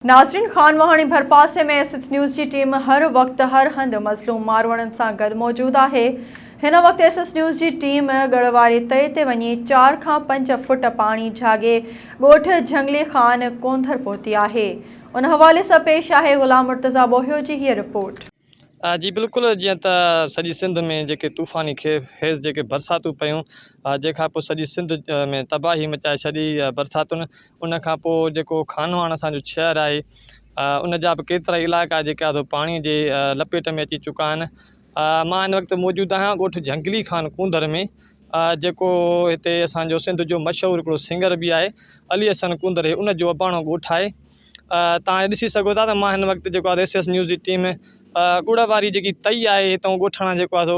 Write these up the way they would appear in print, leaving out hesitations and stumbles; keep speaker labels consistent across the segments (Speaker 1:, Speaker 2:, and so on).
Speaker 1: नाज़रीन, खान वहाणी भरपासे में SS news की टीम हर वक्त हर हंध मज़लूम मारवाड़न सां गॾु मौजूद है। हिन वक्त एसएस न्यूज़ की टीम गढ़वारी तय ते वञी 4 खां 5 फुट पानी झागे ॻोठ जंगली खान कोंधर पहुती है। उन हवाले से पेश है गुलाम मुर्तज़ा बोहियो की हीअ रिपोर्ट।
Speaker 2: जी बिल्कुल, जीअं त सॼी सिंध में जेके तूफ़ानी हेज़ जेके बरसातूं पयूं, जंहिंखां पोइ सॼी सिंध में तबाही मचाए छॾी बरसातुनि। उन खां पोइ जेको खानवाण असांजो शहर आहे, उन जा बि केतिरा इलाइक़ा जेके आहे पाणी जे लपेट में अची चुका आहिनि। मां हिन वक़्तु मौजूदु आहियां ॻोठ जंगली खान कुंदर में, जेको हिते असांजो सिंध जो मशहूरु हिकिड़ो सिंगर बि आहे, अली हसन कुंदर, उन जो अबाणो ॻोठ आहे। तव्हां ॾिसी सघो था त मां हिन वक़्तु जेको आहे एसएस न्यूज़ जी टीम गुड़ वारी जेकी तई आहे हितां ॻोठाणा जेको आहे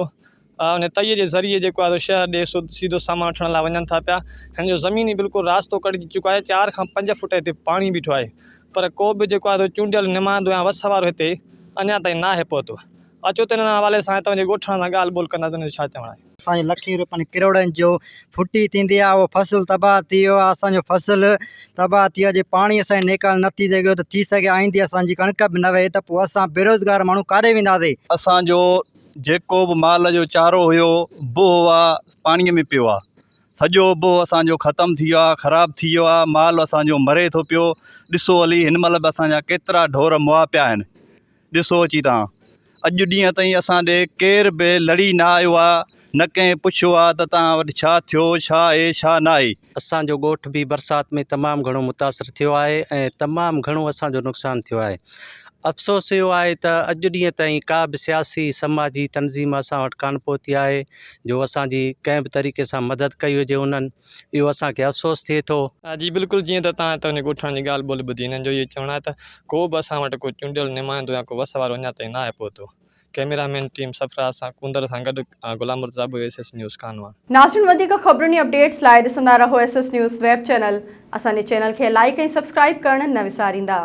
Speaker 2: उन तईअ जे ज़रिए जेको आहे शहर ॾे सीधो सामान वठण लाइ वञनि था पिया। हिन जो ज़मीनी बिल्कुलु रास्तो कटिजी चुको आहे। 4 खां 5 फुट हिते पाणी बीठो आहे, पर को बि जेको आहे चूंडियल निमांदो या वस वारो हिते अञा ताईं नाहे पहुतो। अचो त हिन हवाले सां तव्हांजे ॻोठाणा सां ॻाल्हि ॿोल कंदा त छा चवणु आहे।
Speaker 3: असांजे लखी रुपयनि किरोड़नि जो फुटी थींदी आहे, उहो फसल तबाह थी वियो आहे। असांजो फसल तबाह थी वियो, जे पाणी असांजे निकाल नथी सघे त थी सघे आईंदी असांजी कणिक बि न वहे त पोइ असां बेरोज़गार माण्हू काॾे वेंदासीं।
Speaker 4: असांजो जेको बि माल जो चारो हुयो बोह आहे पाणीअ में पियो आहे। सॼो बोह असांजो ख़तमु थी वियो आहे, ख़राबु थी वियो आहे। माल असांजो मरे थो पियो। ॾिसो हली हिन महिल बि असांजा केतिरा ढोर मुआ पिया आहिनि। ॾिसो अची तव्हां, अॼु ॾींहं ताईं असां ॾे केर बि लड़ी न आयो आहे, न कंहिं पुछियो आहे त तव्हां वटि छा थियो, छा आहे छा न आहे।
Speaker 5: असांजो ॻोठ बि बरसात में तमामु घणो मुतासिर थियो आहे ऐं तमामु घणो असांजो नुक़सानु थियो आहे। अफ़सोस इहो आहे त अॼु ॾींहं ताईं का बि सियासी समाजी तनज़ीम असां वटि कान पहुती आहे जो असांजी कंहिं बि तरीक़े सां मदद कई हुजे उन्हनि। इहो असांखे अफ़सोस थिए थो।
Speaker 2: जी बिल्कुलु, जीअं त तव्हां त ॻोठाणे जी ॻाल्हि ॿोल ॿुधी, हिननि जो इहो चवणु आहे त को बि असां वटि को चूंडियल निमाइंदो या को वस वारो अञा ताईं न आहे पहुतो। कैमरामैन टीम सफ़रा सां कुंदर सां गॾु गुलाम मुर्तज़ा बोहियो, एसएस न्यूज़ खानवा।
Speaker 1: नाज़रीन, वधीक ख़बरुनि अपडेट्स लाइ ॾिसंदा रहो एसएस न्यूज़ वेब चैनल। असांजे चैनल खे लाइक ऐं सब्सक्राइब करणु न विसारींदा।